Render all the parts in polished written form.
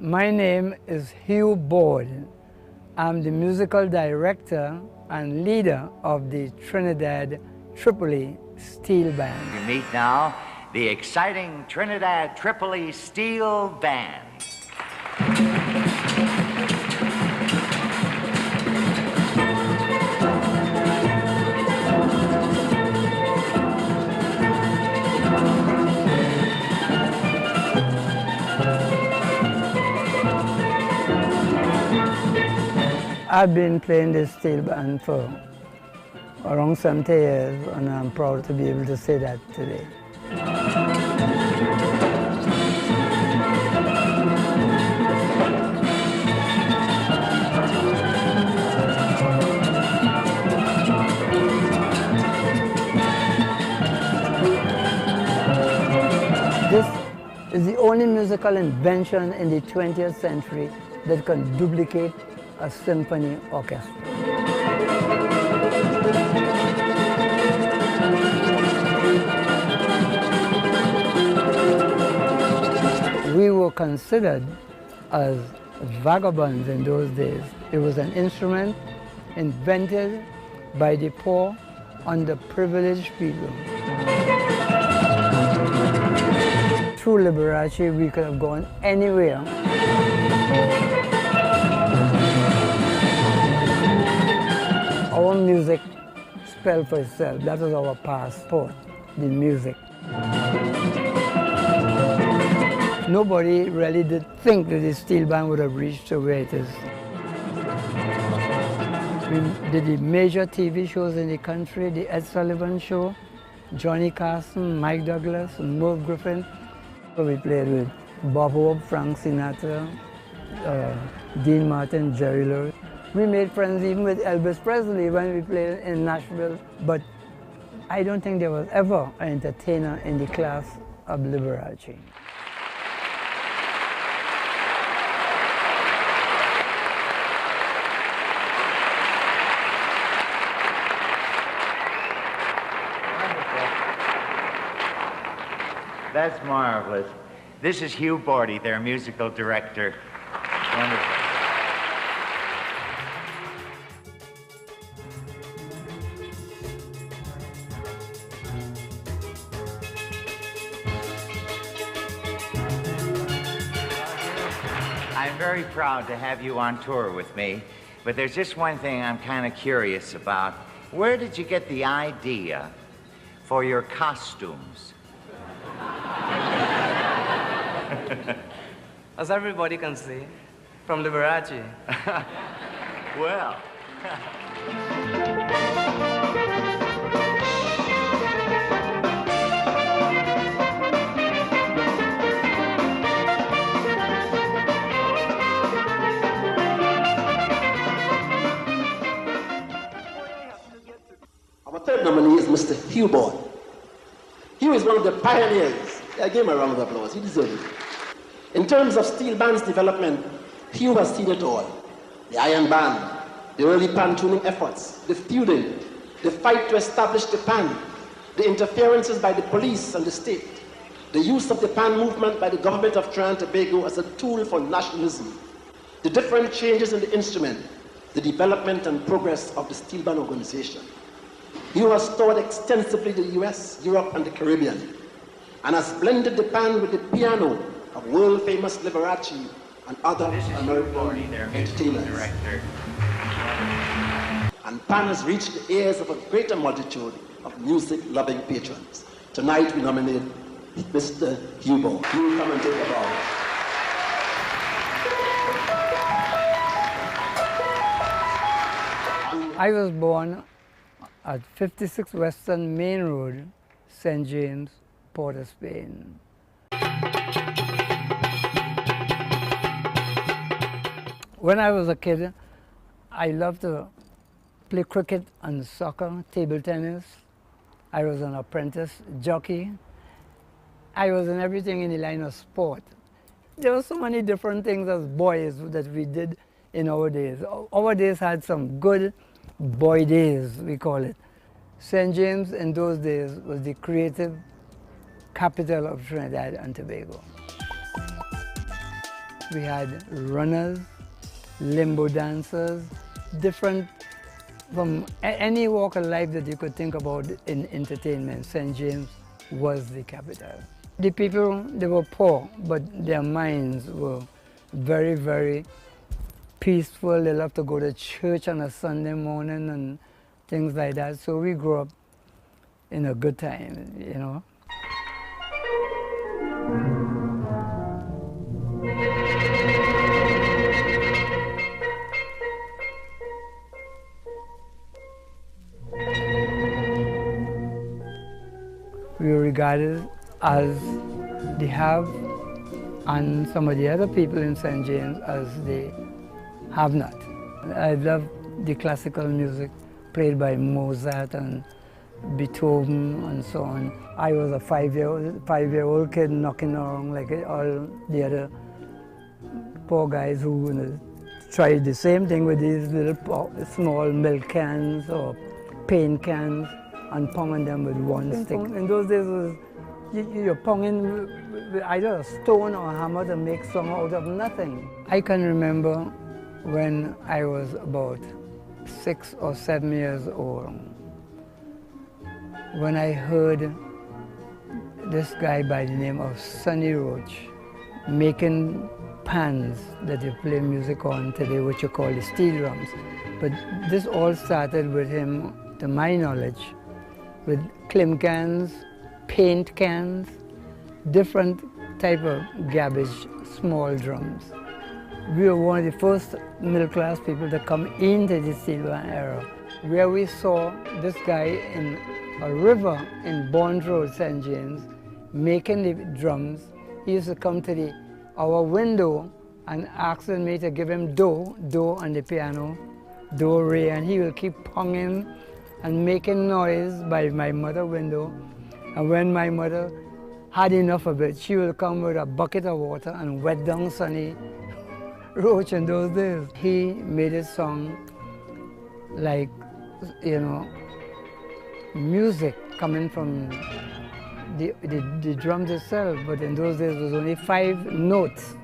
My name is Hugh Borde. I'm the musical director and leader of the Trinidad Tripoli Steelband. You meet now the exciting Trinidad Tripoli Steelband. I've been playing this steel band for around 70 years, and I'm proud to be able to say that today. This is the only musical invention in the 20th century that can duplicate a symphony orchestra. We were considered as vagabonds in those days. It was an instrument invented by the poor, underprivileged people. Through Liberace, we could have gone anywhere. Our music spelled for itself. That was our passport, the music. Nobody really did think that the steel band would have reached to where it is. We did the major TV shows in the country, the Ed Sullivan Show, Johnny Carson, Mike Douglas, Merv Griffin. So we played with Bob Hope, Frank Sinatra, Dean Martin, Jerry Lewis. We made friends even with Elvis Presley when we played in Nashville, but I don't think there was ever an entertainer in the class of Liberace. That's marvelous. This is Hugh Borde, their musical director. Wonderful. I'm very proud to have you on tour with me, but there's just one thing I'm kind of curious about. Where did you get the idea for your costumes? As everybody can see, from Liberace. Well. Our third nominee is Mr. Hugh Borde. Hugh is one of the pioneers. I give him a round of applause. He deserves it. In terms of steel band's development, Hugh has seen it all. The iron band, the early pan tuning efforts, the feuding, the fight to establish the pan, the interferences by the police and the state, the use of the pan movement by the government of Trinidad Tobago as a tool for nationalism, the different changes in the instrument, the development and progress of the steel band organization. Hugh has toured extensively the US, Europe, and the Caribbean, and has blended the pan with the piano of world-famous Liberace and other American entertainers. And pan has reached the ears of a greater multitude of music-loving patrons. Tonight we nominate Mr. Hugh Borde. Hugh, come and take a bow. I was born at 56 Western Main Road, St. James, Port of Spain. When I was a kid, I loved to play cricket and soccer, table tennis. I was an apprentice jockey. I was in everything in the line of sport. There were so many different things as boys that we did in our days. Our days had some good boy days, we call it. St. James in those days was the creative capital of Trinidad and Tobago. We had runners, limbo dancers, different, from any walk of life that you could think about in entertainment. St. James was the capital. The people, they were poor, but their minds were very, very peaceful. They loved to go to church on a Sunday morning and things like that. So we grew up in a good time, you know. We were regarded as the have, and some of the other people in St. James as the have not. I love the classical music played by Mozart and Beethoven and so on. I was a five-year-old kid knocking around like all the other poor guys who tried the same thing with these little small milk cans or paint cans and pounding them with one stick. In those days, you're pounding with either a stone or a hammer to make song out of nothing. I can remember when I was about 6 or 7 years old, when I heard this guy by the name of Sonny Roach making pans that you play music on today, which you call the steel drums. But this all started with him, to my knowledge, with clim cans, paint cans, different type of garbage, small drums. We were one of the first middle-class people to come into the steelpan era, where we saw this guy in a river in Bond Road, St. James, making the drums. He used to come to our window and asking me to give him do on the piano, do, re, and he will keep pounding and making noise by my mother's window. And when my mother had enough of it, she will come with a bucket of water and wet down Sonny Roach in those days. He made a song like, you know, music coming from the drums itself, but in those days it was only 5 notes.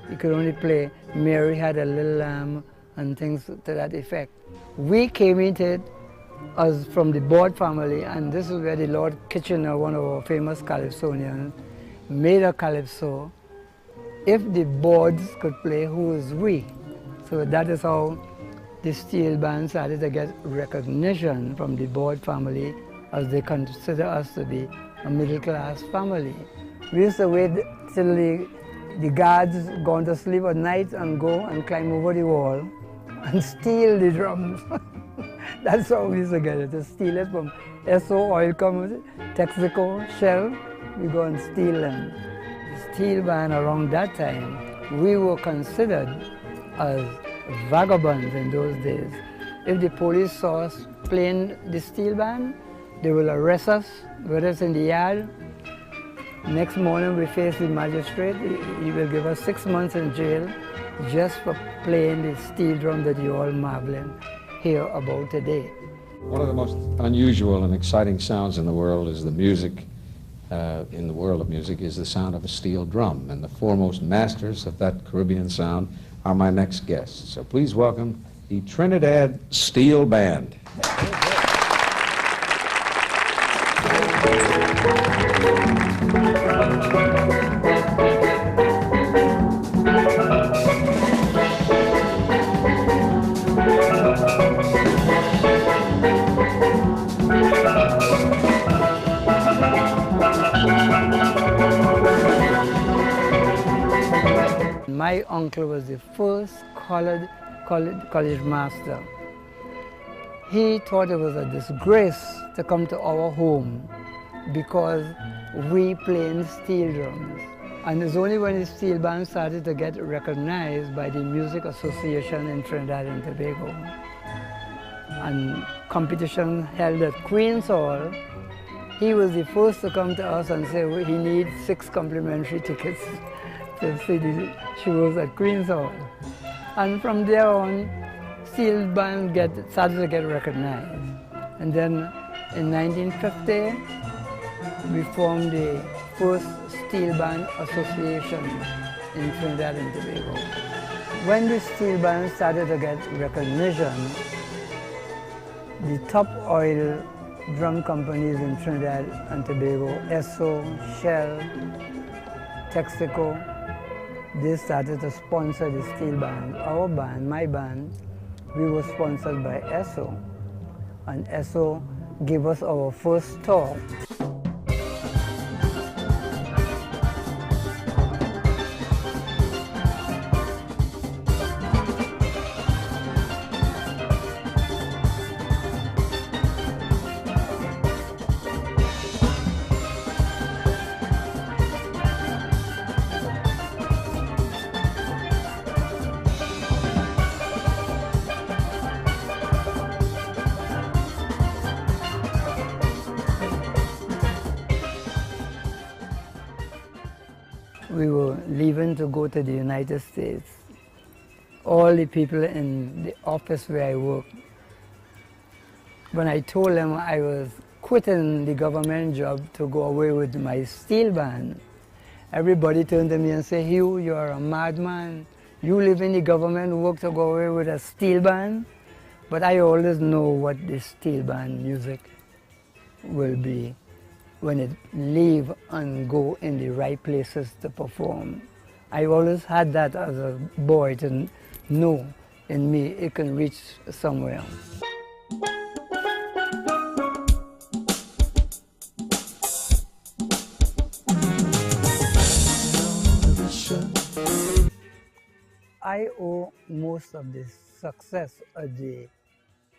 You could only play Mary Had a Little Lamb and things to that effect. We came into it as from the Borde family, and this is where the Lord Kitchener, one of our famous calypsonians, made a calypso. If the Bordes could play, who is we? So that is how the steel band started to get recognition from the Borde family, as they consider us to be a middle-class family. We used to wait till the guards gone to sleep at night and go and climb over the wall and steal the drums. That's how we used to get it, to steal it from SO Oil Company, Texaco, Shell. We go and steal them. The steel band around that time, we were considered as vagabonds in those days. If the police saw us playing the steel band, they will arrest us, put us in the yard. Next morning we face the magistrate. He will give us 6 months in jail just for playing the steel drum that you all marveling here about today. One of the most unusual and exciting sounds in the world is the music, in the world of music, is the sound of a steel drum. And the foremost masters of that Caribbean sound are my next guests. So please welcome the Trinidad Steel Band. My uncle was the first college master. He thought it was a disgrace to come to our home because we played steel drums. And it's only when the steel band started to get recognized by the Music Association in Trinidad and Tobago, and competition held at Queen's Hall, he was the first to come to us and say he needs 6 complimentary tickets to see the shows at Queen's Hall. And from there on, steel band started to get recognized. And then in 1950, we formed the first Steel Band Association in Trinidad and Tobago. When the steel band started to get recognition, the top oil drum companies in Trinidad and Tobago, Esso, Shell, Texaco, they started to sponsor the steel band. Our band, my band, we were sponsored by Esso, and Esso gave us our first tour. We were leaving to go to the United States. All the people in the office where I worked, when I told them I was quitting the government job to go away with my steel band, everybody turned to me and said, "Hugh, you're a madman. You live in the government work to go away with a steel band?" But I always know what the steel band music will be when it leave and go in the right places to perform. I always had that as a boy to know in me it can reach somewhere. I owe most of the success of the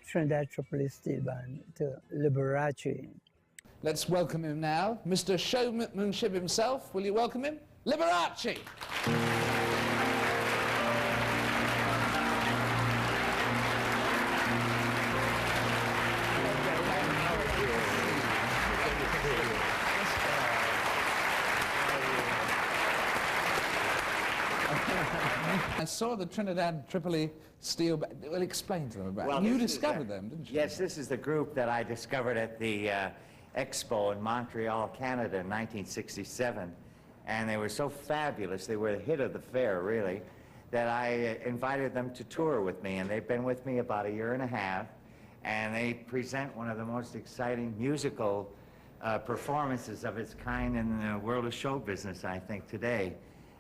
Trinidad Tripoli Steelband to Liberace. Let's welcome him now. Mr. Showmanship himself, will you welcome him? Liberace! I saw the Trinidad Tripoli Steelband. Well, explain to them about it. Well, You discovered them, didn't you? Yes, this is the group that I discovered at the Expo in Montreal, Canada in 1967. And they were so fabulous, they were the hit of the fair, really, that I invited them to tour with me. And they've been with me about 1.5 years. And they present one of the most exciting musical performances of its kind in the world of show business, I think, today.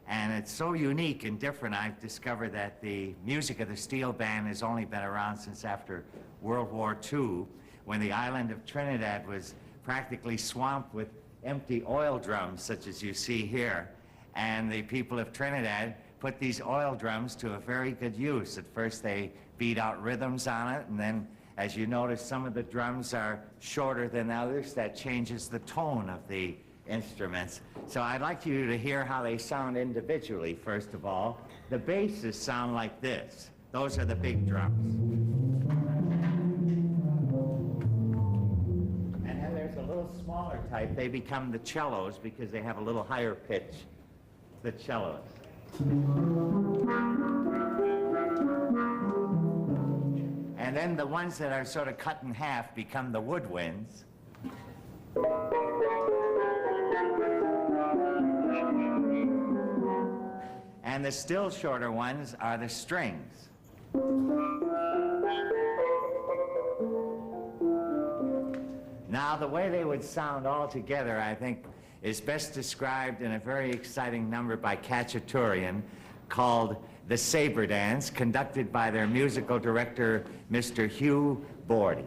And it's so unique and different, I've discovered that the music of the steel band has only been around since after World War II, when the island of Trinidad was practically swamped with empty oil drums, such as you see here. And the people of Trinidad put these oil drums to a very good use. At first they beat out rhythms on it, and then, as you notice, some of the drums are shorter than others. That changes the tone of the instruments. So I'd like you to hear how they sound individually, first of all. The basses sound like this. Those are the big drums. And then there's a little smaller type. They become the cellos because they have a little higher pitch, the cellos. And then the ones that are sort of cut in half become the woodwinds. And the still shorter ones are the strings. Now, the way they would sound all together, I think, is best described in a very exciting number by Cacciaturian called The Saber Dance, conducted by their musical director, Mr. Hugh Borde.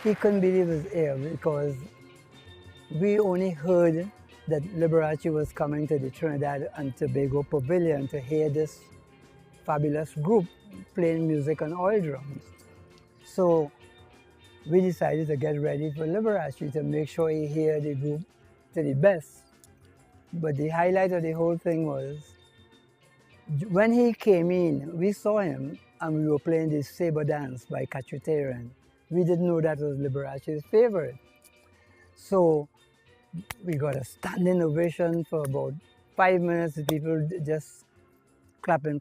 He couldn't believe his ear because we only heard that Liberace was coming to the Trinidad and Tobago Pavilion to hear this fabulous group playing music on oil drums. So we decided to get ready for Liberace to make sure he hear the group to the best. But the highlight of the whole thing was, when he came in, we saw him and we were playing the Sabre Dance by Cachutaran. We didn't know that was Liberace's favorite. So we got a standing ovation for about 5 minutes, the people just clapping.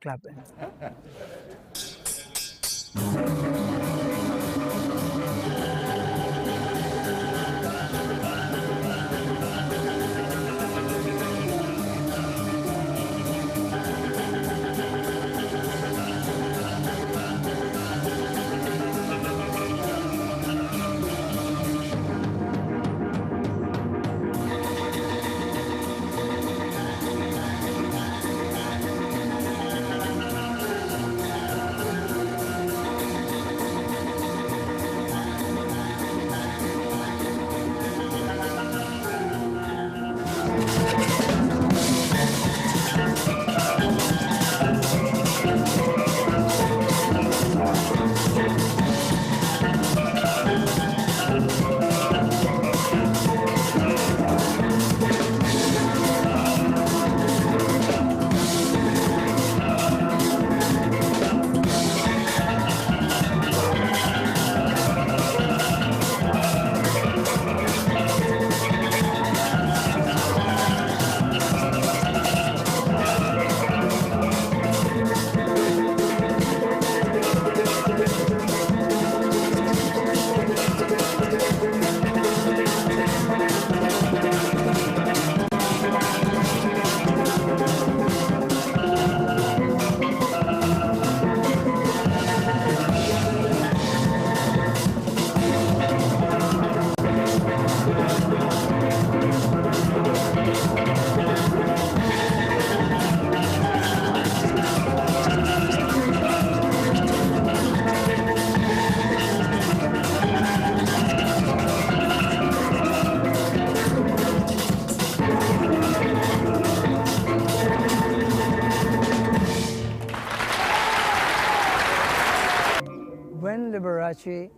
When Liberace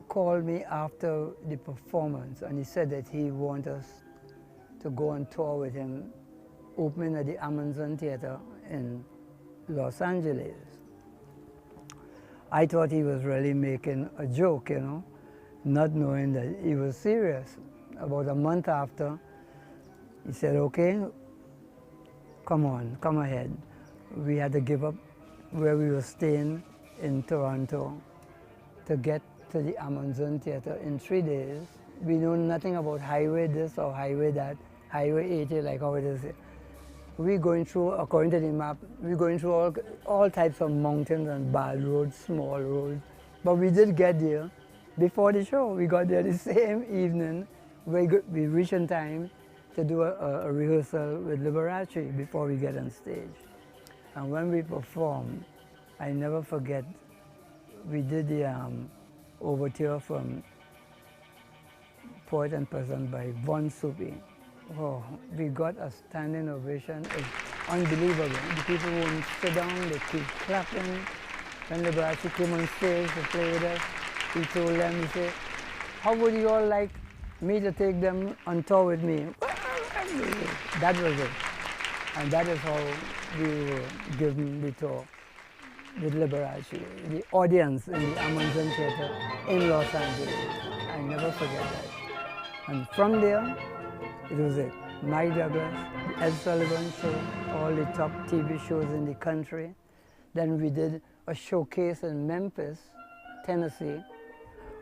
called me after the performance and he said that he wanted us to go on tour with him, opening at the Amazon Theater in Los Angeles, I thought he was really making a joke, you know, not knowing that he was serious. About a month after, he said, okay, come on, come ahead. We had to give up where we were staying in Toronto to get to the Amazon Theater in 3 days. We know nothing about highway this or highway that, highway 80 like how it is. We're going through, according to the map, we're going through all types of mountains and bad roads, small roads. But we did get there before the show. We got there the same evening. We reached in time to do a rehearsal with Liberace before we get on stage. And when we performed, I never forget, we did the overture from Poet and Peasant by Von Soupy. Oh, we got a standing ovation. It's unbelievable. The people wouldn't sit down, they keep clapping. When Liberace came on stage to play with us, he told them, he said, how would you all like me to take them on tour with me? That was it. And that is how we were given the tour with Liberace, the audience in the Amazon Theater in Los Angeles. I never forget that. And from there, it was it. Mike Douglas, the Ed Sullivan Show, all the top TV shows in the country. Then we did a showcase in Memphis, Tennessee.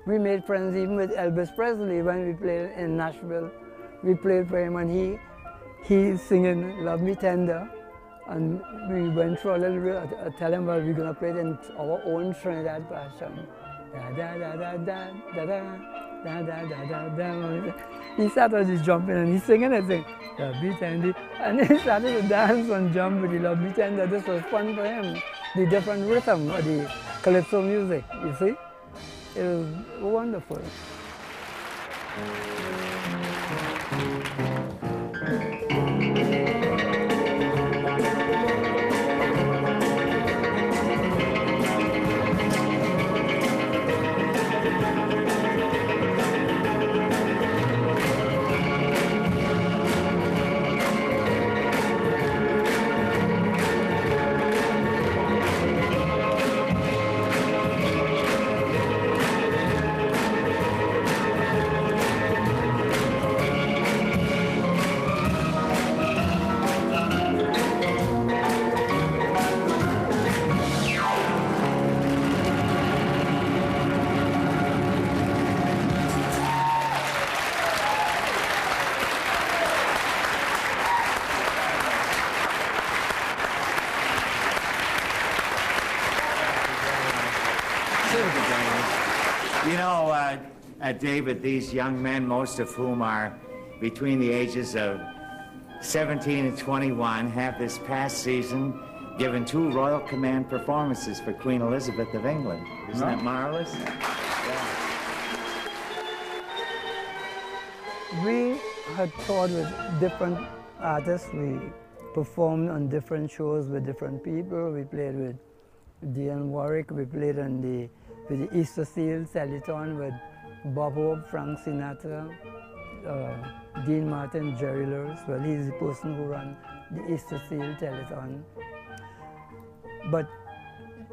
We made friends even with Elvis Presley when we played in Nashville. We played for him and he singing Love Me Tender. And we went through a little bit, tell him, well, we're going to play it in our own Trinidad version. Da da da da da da da da da da da. He started just jumping and he's singing and saying, Love Me Tender. And he started to dance and jump with the Love Me Tender. This was fun for him. The different rhythm of the calypso music, you see? It was wonderful. You know, David, these young men, most of whom are between the ages of 17 and 21, have this past season given 2 Royal Command performances for Queen Elizabeth of England. Isn't that marvelous? Yeah. We had toured with different artists. We performed on different shows with different people. We played with Dionne Warwick. We played on with the Easter Seal Telethon with Bob Hope, Frank Sinatra, Dean Martin, Jerry Lewis. Well, he's the person who ran the Easter Seal Telethon. But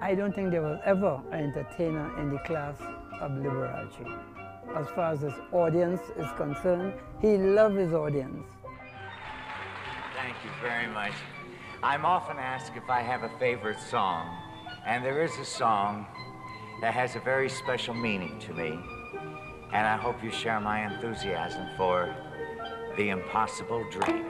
I don't think there was ever an entertainer in the class of Liberace. As far as his audience is concerned, he loved his audience. Thank you very much. I'm often asked if I have a favorite song, and there is a song that has a very special meaning to me, and I hope you share my enthusiasm for The Impossible Dream.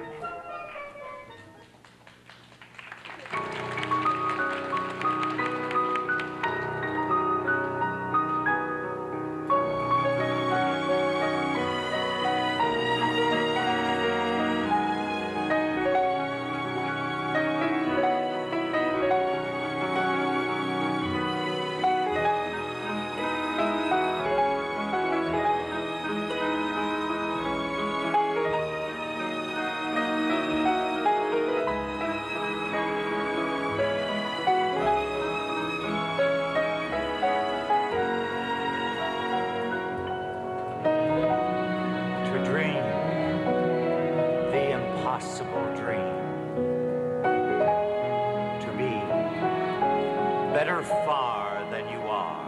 Better far than you are.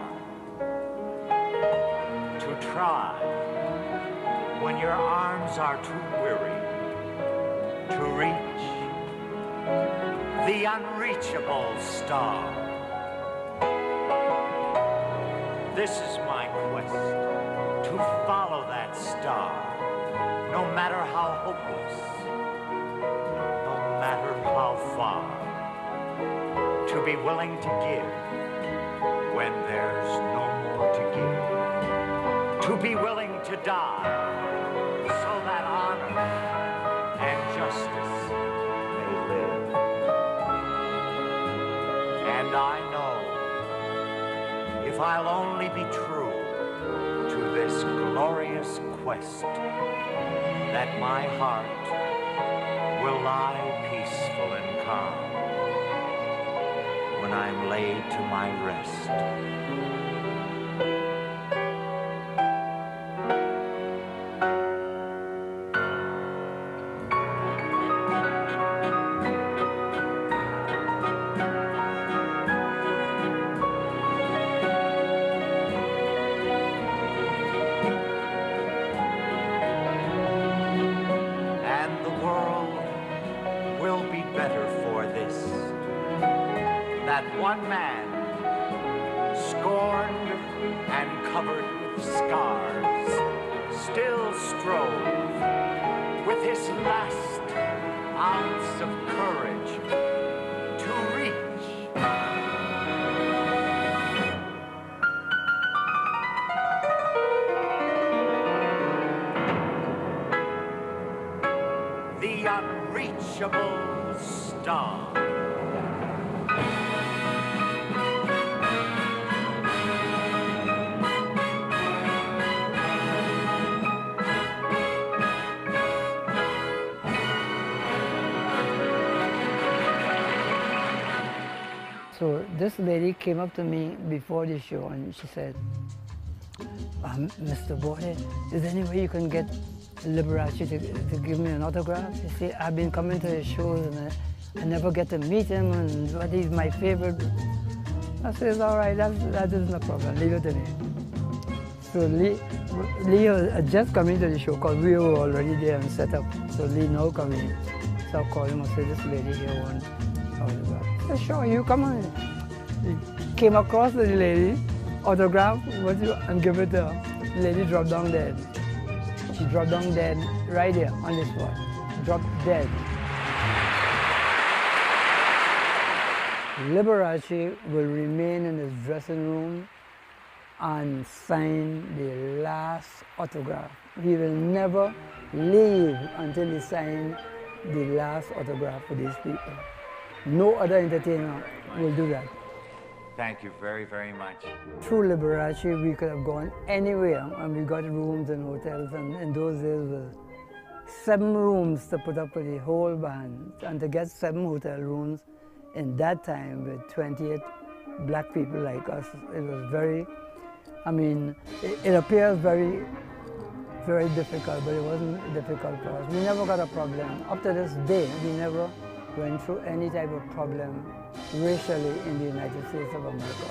To try when your arms are too weary. To reach the unreachable star. This is my quest, to follow that star, no matter how hopeless, no matter how far. To be willing to give when there's no more to give. To be willing to die so that honor and justice may live. And I know if I'll only be true to this glorious quest, that my heart will lie peaceful and calm when I'm laid to my rest. And the world will be better for this. That one man, scorned and covered with scars, still strove with his last ounce of courage to reach the unreachable star. So this lady came up to me before the show and she said, Mr. Borde, is there any way you can get Liberace to give me an autograph? You see, I've been coming to his shows and I never get to meet him, and but he's my favorite. I said, all right, that is no problem, leave it to me. So Lee had just come into the show because we were already there and set up. So Lee now come in. So I called him and said, this lady here wants autograph. I said, sure, you come on. He came across the lady, autograph, and give it to her. The lady dropped down dead. She dropped down dead right there on the spot. Dropped dead. Liberace will remain in his dressing room and sign the last autograph. He will never leave until he signs the last autograph for these people. No other entertainer will do that. Thank you very, very much. Through Liberace, we could have gone anywhere, and we got rooms in hotels, and in those days, was 7 rooms to put up for the whole band, and to get 7 hotel rooms in that time with 28 black people like us, it was very, I mean, it appears very, very difficult, but it wasn't difficult for us. We never got a problem. Up to this day, we never went through any type of problem racially in the United States of America.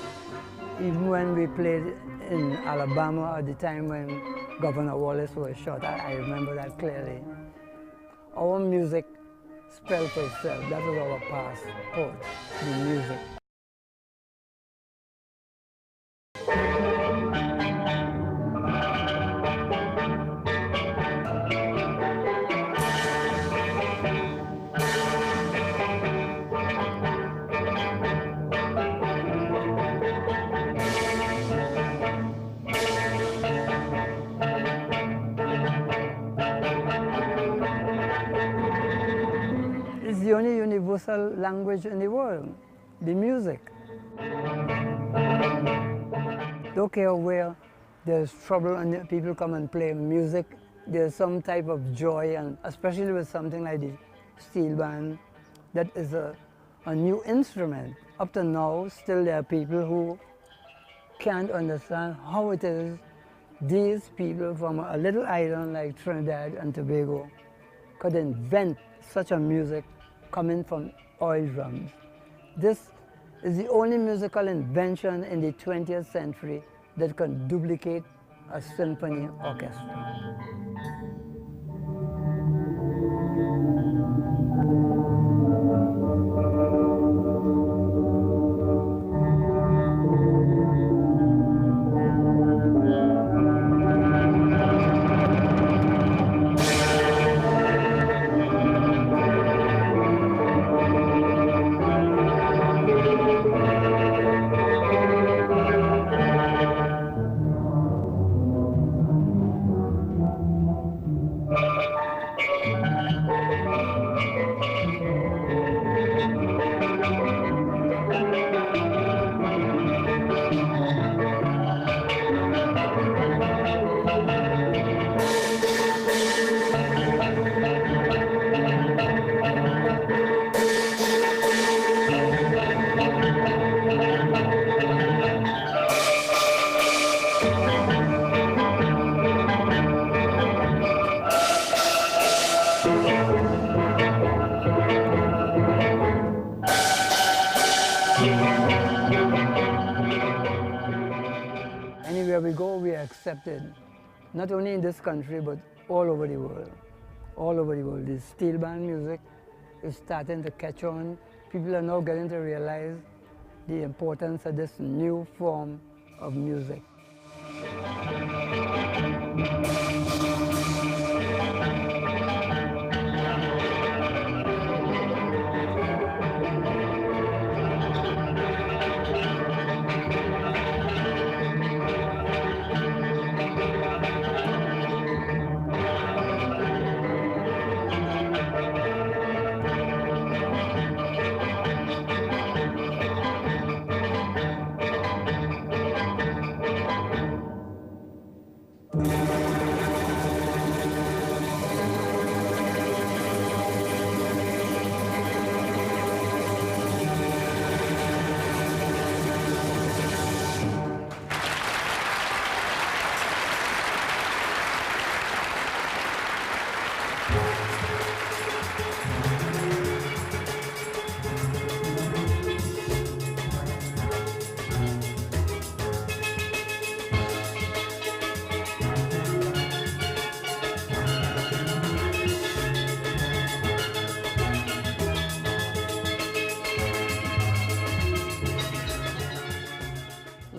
Even when we played in Alabama at the time when Governor Wallace was shot, I remember that clearly. Our music spelled for itself. That was our passport, the music. It's the only universal language in the world, the music. Don't care where there's trouble and people come and play music, there's some type of joy, and especially with something like the steel band, that is a new instrument. Up to now, still there are people who can't understand how it is these people from a little island like Trinidad and Tobago could invent such a music coming from oil drums. This is the only musical invention in the 20th century that can duplicate a symphony orchestra. Anywhere we go, we are accepted, not only in this country, but all over the world. All over the world. The steel band music is starting to catch on. People are now getting to realize the importance of this new form of music.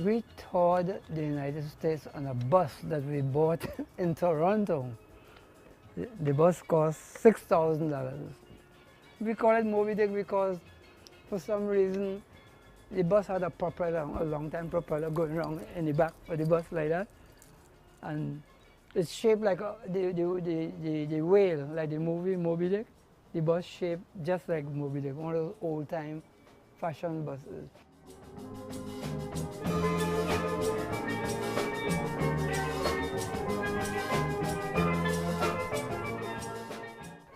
We toured the United States on a bus that we bought in Toronto. The bus cost $6,000. We call it Moby Dick because for some reason The bus had a propeller, a long time propeller going around in the back of the bus like that. And it's shaped like the whale, like the movie Moby Dick. The bus shaped just like Moby Dick, one of those old time fashion buses.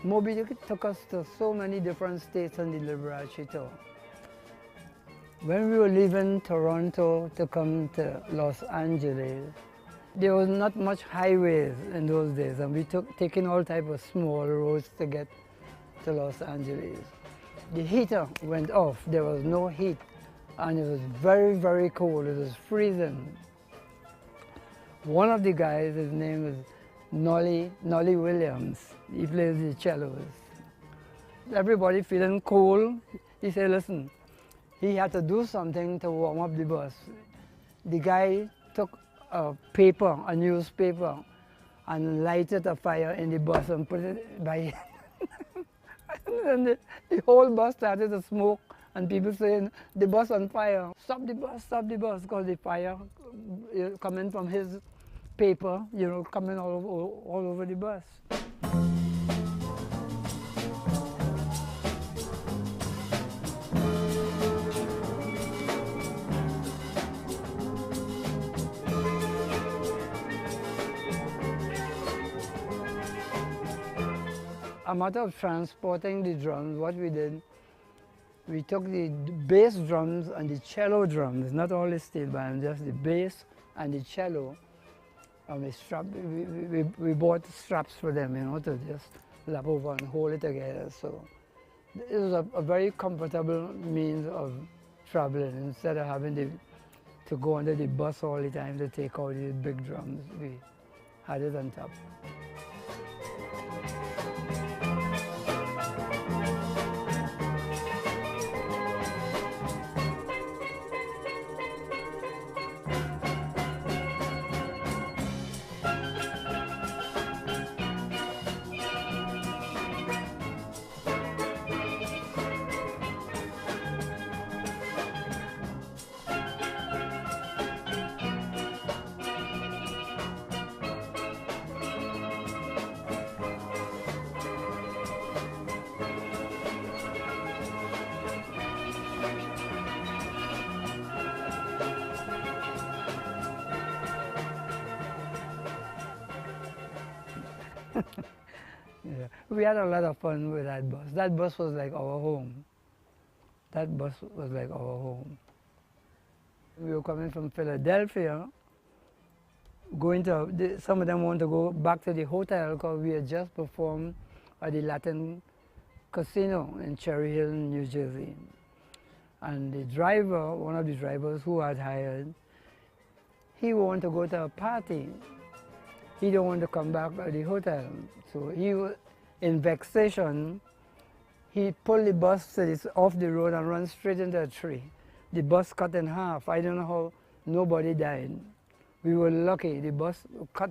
Moby Dick took us to so many different states on the Liberace tour. When we were leaving Toronto to come to Los Angeles, there was not much highways in those days, and we taking all type of small roads to get to Los Angeles. The heater went off, there was no heat, and it was very, very cold, it was freezing. One of the guys, his name is Nolly Williams, he plays the cellos. Everybody feeling cold, he said, listen, he had to do something to warm up the bus. The guy took a newspaper, and lighted a fire in the bus and put it by and the whole bus started to smoke, and people saying, the bus on fire, stop the bus, because the fire coming from his paper, you know, coming all over the bus. A matter of transporting the drums, what we did, we took the bass drums and the cello drums, not all the steel band, just the bass and the cello, and we bought straps for them, you know, to just lap over and hold it together. So it was a very comfortable means of traveling. Instead of having to go under the bus all the time to take out these big drums, we had it on top. Yeah. We had a lot of fun with that bus. That bus was like our home. That bus was like our home. We were coming from Philadelphia, some of them want to go back to the hotel because we had just performed at the Latin Casino in Cherry Hill, New Jersey. And the driver, one of the drivers who had hired, he wanted to go to a party. He don't want to come back at the hotel. So he was, in vexation, he pulled the bus off the road and ran straight into a tree. The bus cut in half. I don't know how nobody died. We were lucky. The bus cut,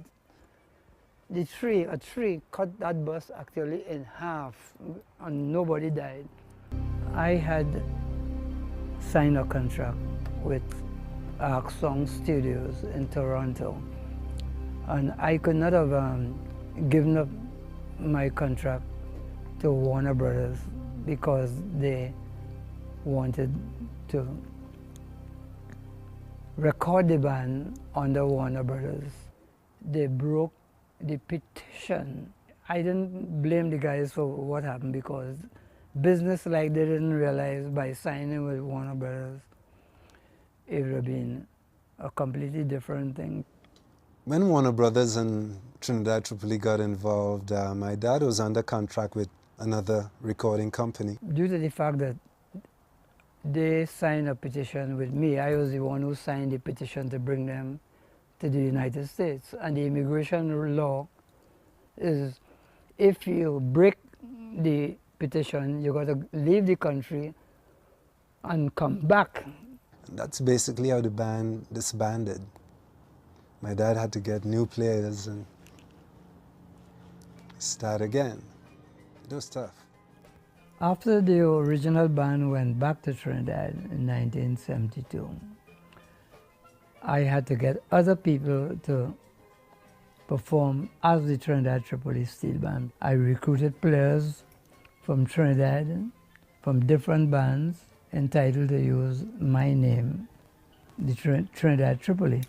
a tree cut that bus actually in half, and nobody died. I had signed a contract with Arc Song Studios in Toronto, and I could not have given up my contract to Warner Brothers because they wanted to record the band under Warner Brothers. They broke the petition. I didn't blame the guys for what happened because business like they didn't realize by signing with Warner Brothers, it would have been a completely different thing. When Warner Brothers and Trinidad Tripoli got involved, my dad was under contract with another recording company. Due to the fact that they signed a petition with me, I was the one who signed the petition to bring them to the United States. And the immigration law is if you break the petition, you got to leave the country and come back. And that's basically how the band disbanded. My dad had to get new players and start again. It was tough. After the original band went back to Trinidad in 1972, I had to get other people to perform as the Trinidad Tripoli Steelband. I recruited players from Trinidad, from different bands, entitled to use my name, the Trinidad Tripoli.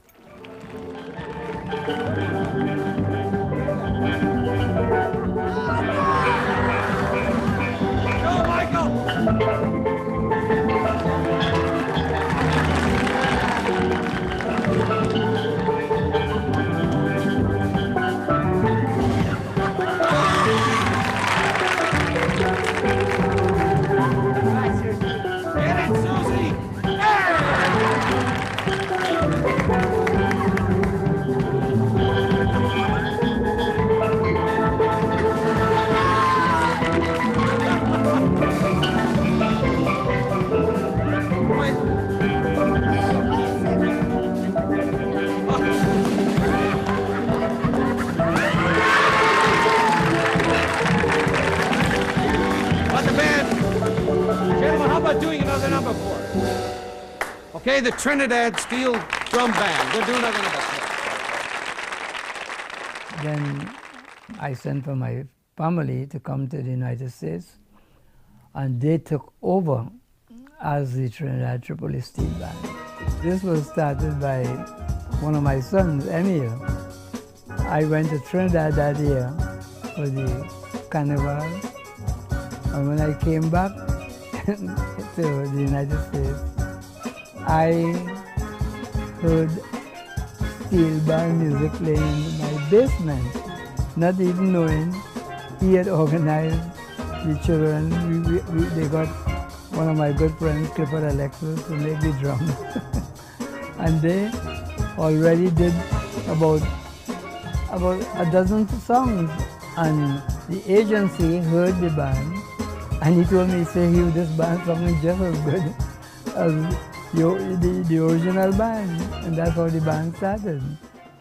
Okay, the Trinidad Steel Drum Band. We'll do another number. Then I sent for my family to come to the United States, and they took over as the Trinidad Tripoli Steelband. This was started by one of my sons, Emile. I went to Trinidad that year for the carnival, and when I came back to the United States, I heard steel band music playing in my basement, not even knowing he had organized the children. They got one of my good friends, Clifford Alexis, to make the drums. And they already did about a dozen songs. And the agency heard the band, and he told me, say, Hugh, this band sounded just as good as the original band, and that's how the band started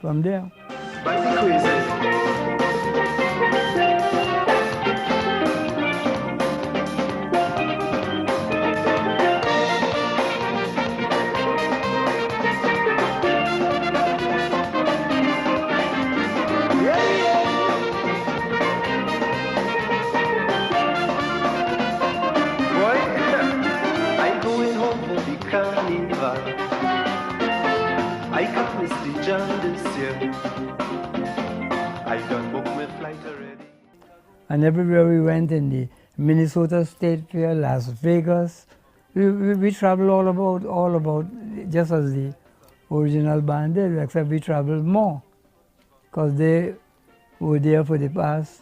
from there. And everywhere we went, in the Minnesota State Fair, Las Vegas, we traveled all about, just as the original band did, except we traveled more, because they were there for the past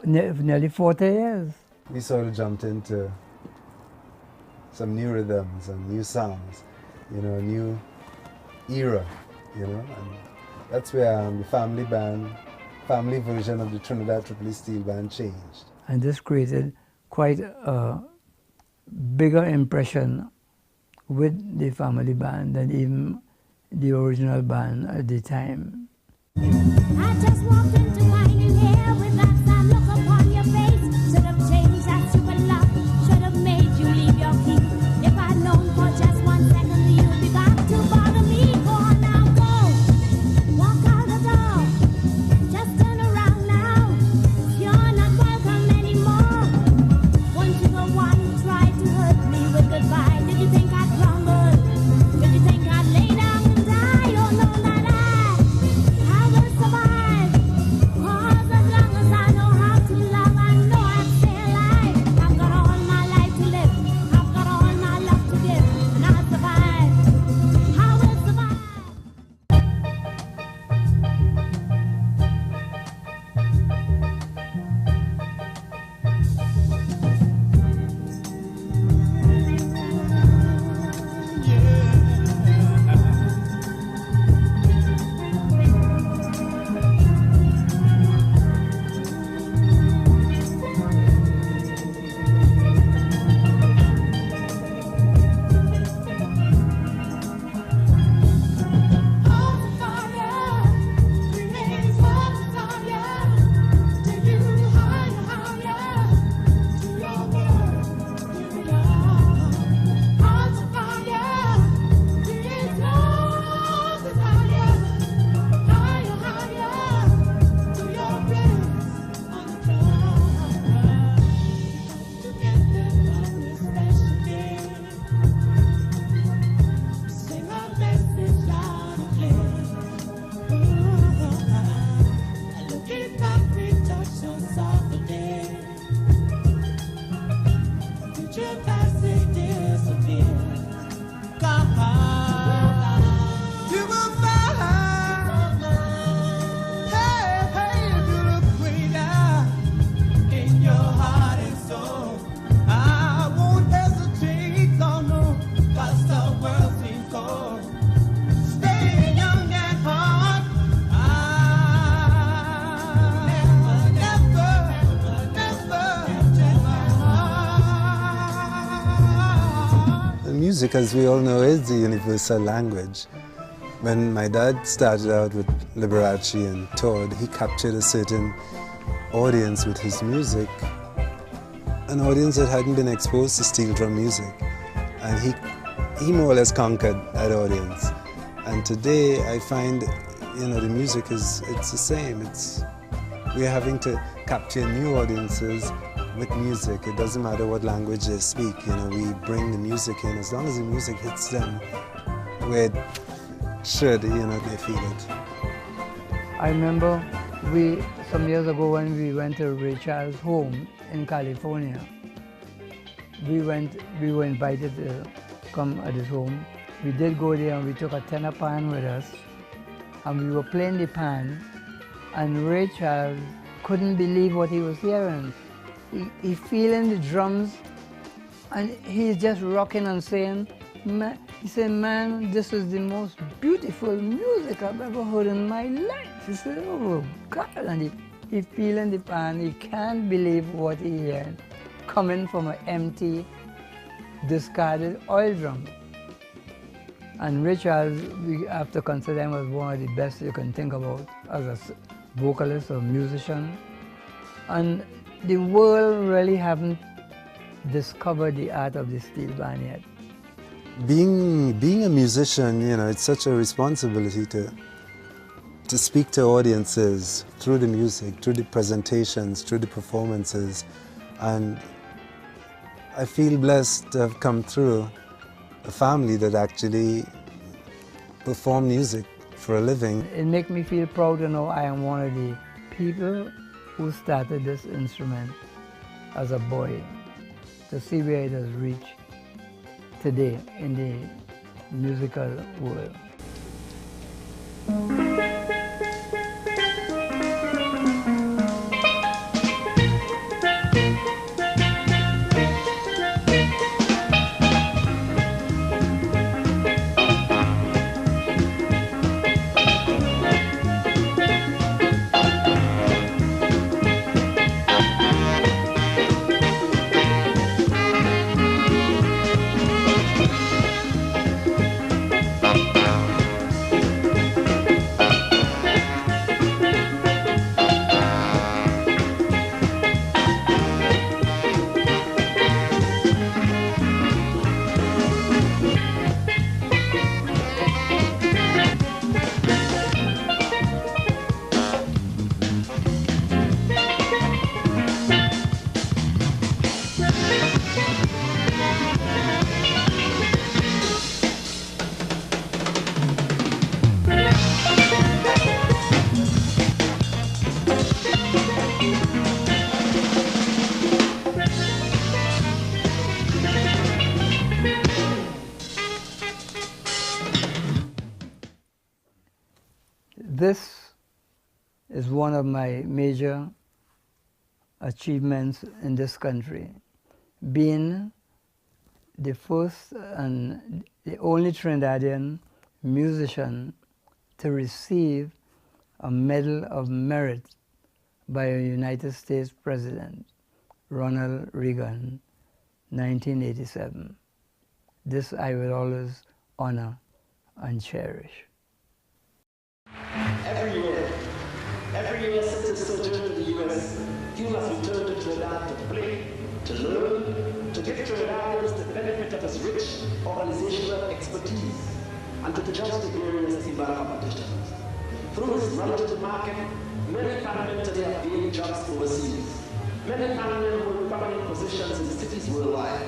nearly 40 years. We sort of jumped into some new rhythms and new sounds, you know, a new era, you know, and that's where the family version of the Trinidad Tripoli Steelband changed. And this created quite a bigger impression with the family band than even the original band at the time. I just walked into mine in here with that sad look upon your face. Should have changed that stupid love, should have made you leave your key. If I'd known for just 1 second you'd be back to bother me. Go on now, go, walk out the door, just turn around now. You're not welcome anymore. Won't you go on, try to hurt me with goodbye? Did you think I'd crumble? Did you think I'd lay down and die? Oh no, not I will survive, 'cause as long as I music, as we all know, is the universal language. When my dad started out with Liberace and toured, he captured a certain audience with his music, an audience that hadn't been exposed to steel drum music. And he more or less conquered that audience. And today I find, you know, the music it's the same. We're having to capture new audiences with music. It doesn't matter what language they speak, you know, we bring the music in. As long as the music hits them where it should, you know, they feel it. I remember some years ago when we went to Ray Charles' home in California. We were invited to come at his home. We did go there and we took a tenor pan with us and we were playing the pan and Ray Charles couldn't believe what he was hearing. He feeling the drums and he's just rocking and saying, man, he said, man, this is the most beautiful music I've ever heard in my life. He said, oh God, and he feeling the pan, he can't believe what he heard coming from an empty, discarded oil drum. And Richard, we have to consider him as one of the best you can think about as a vocalist or musician. And the world really haven't discovered the art of the steel band yet. Being a musician, you know, it's such a responsibility to speak to audiences through the music, through the presentations, through the performances. And I feel blessed to have come through a family that actually perform music for a living. It makes me feel proud to know I am one of the people who started this instrument as a boy, to see where it has reached today in the musical world. This is one of my major achievements in this country, being the first and the only Trinidadian musician to receive a Medal of Merit by a United States President, Ronald Reagan, 1987. This I will always honor and cherish. Every year since his sojourn in the U.S., Hugh has returned to Trinidad to play, to learn, to give Trinidadians the benefit of his rich organizational expertise, and to judge the various steelband competitions. Through his knowledge of the market, many family today have gained jobs overseas. Many family hold prominent positions in cities worldwide,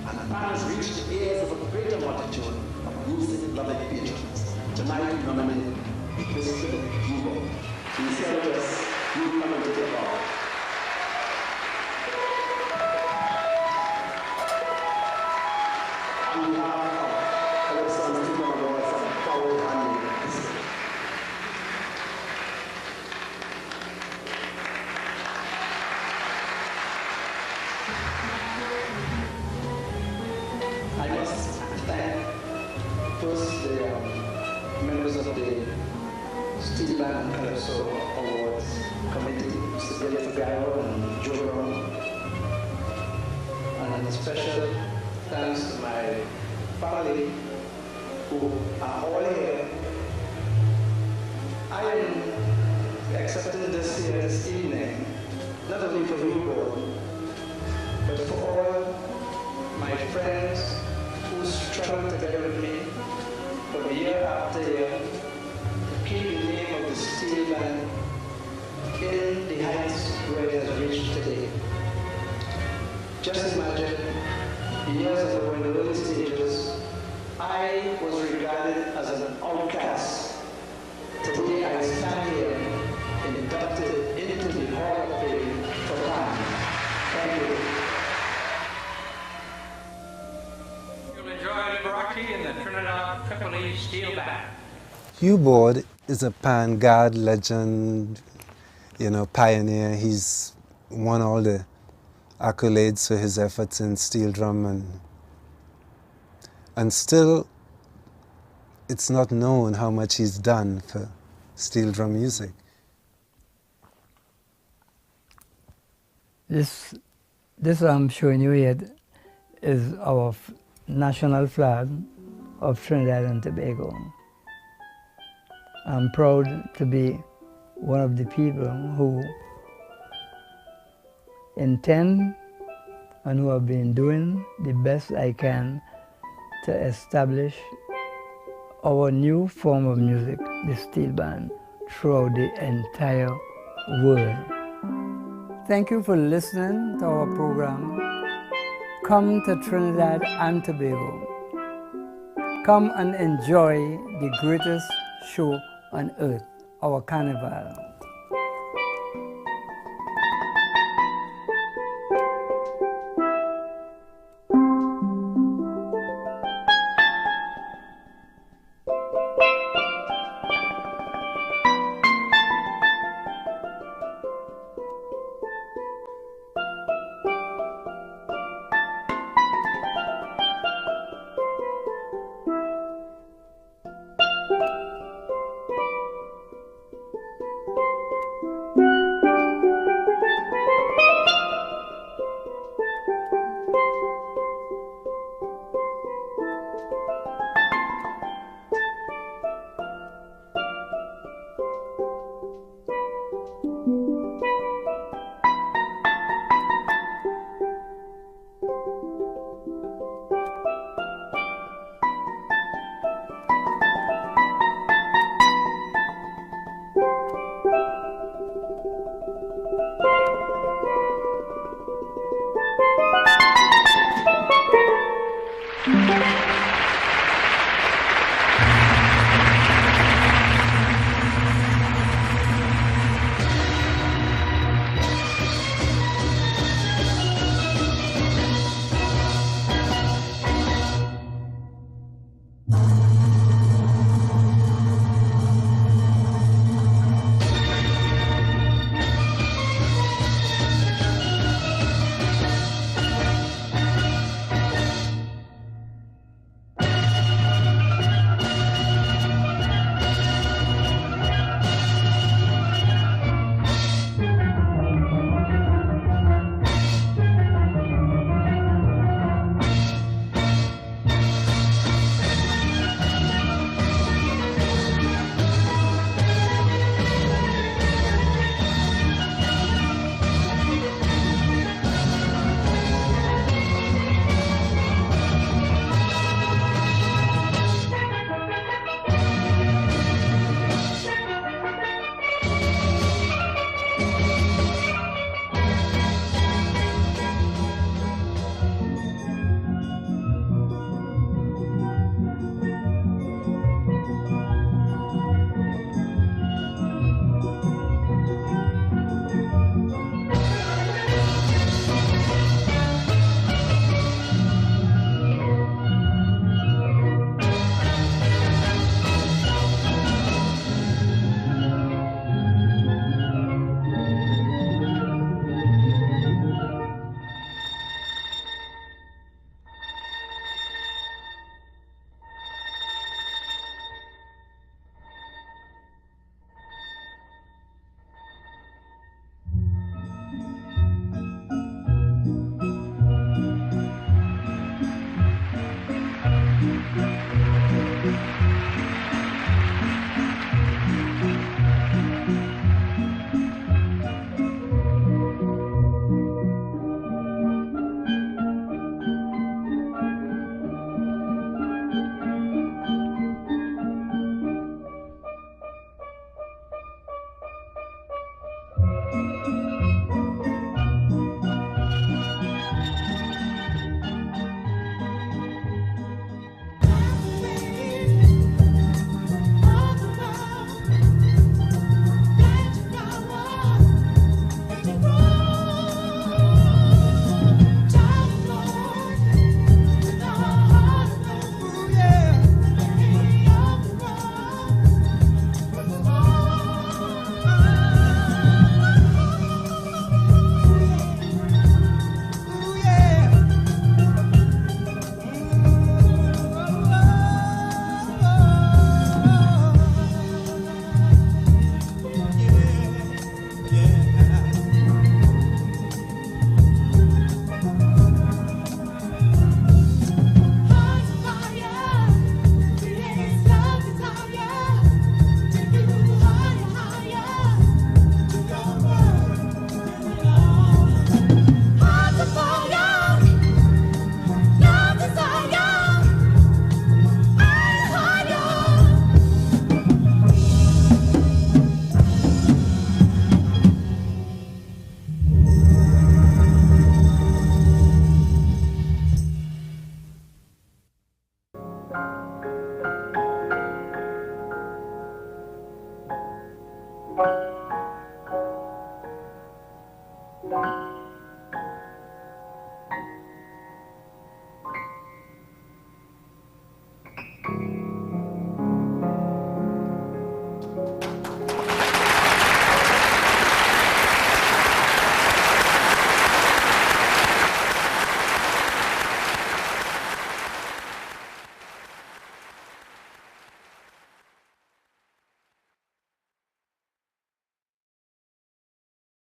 and fans reach the ears of a greater multitude of music-loving patrons. Tonight we nominate Mr. Hugh Borde. He celebrates you coming to the ball. On behalf of Alexander Tobago from Powell and District. I must thank first the members of the Steelband and Calypso Awards Committee, Mr. Billy Fugaro and Joe Brown. And a special thanks to my family who are all here. I am accepting this here this evening, not only for Hugh Borde, but for all my friends who struggle together with me for year after year to keep the name of the steel band in the heights where it has reached today. Just imagine, years ago in the early stages, I was regarded as an outcast. Today I stand here inducted into the Hall of Fame for Pan. Thank you. You'll enjoy Liberace in the Trinidad Tripoli Steelband. Hugh Borde is a pan-guard legend, you know, pioneer. He's won all the accolades for his efforts in steel drum, and still it's not known how much he's done for steel drum music. This I'm showing you here is our national flag of Trinidad and Tobago. I'm proud to be one of the people who intend and who have been doing the best I can to establish our new form of music, the steel band, throughout the entire world. Thank you for listening to our program. Come to Trinidad and Tobago. Come and enjoy the greatest show on earth, our carnival.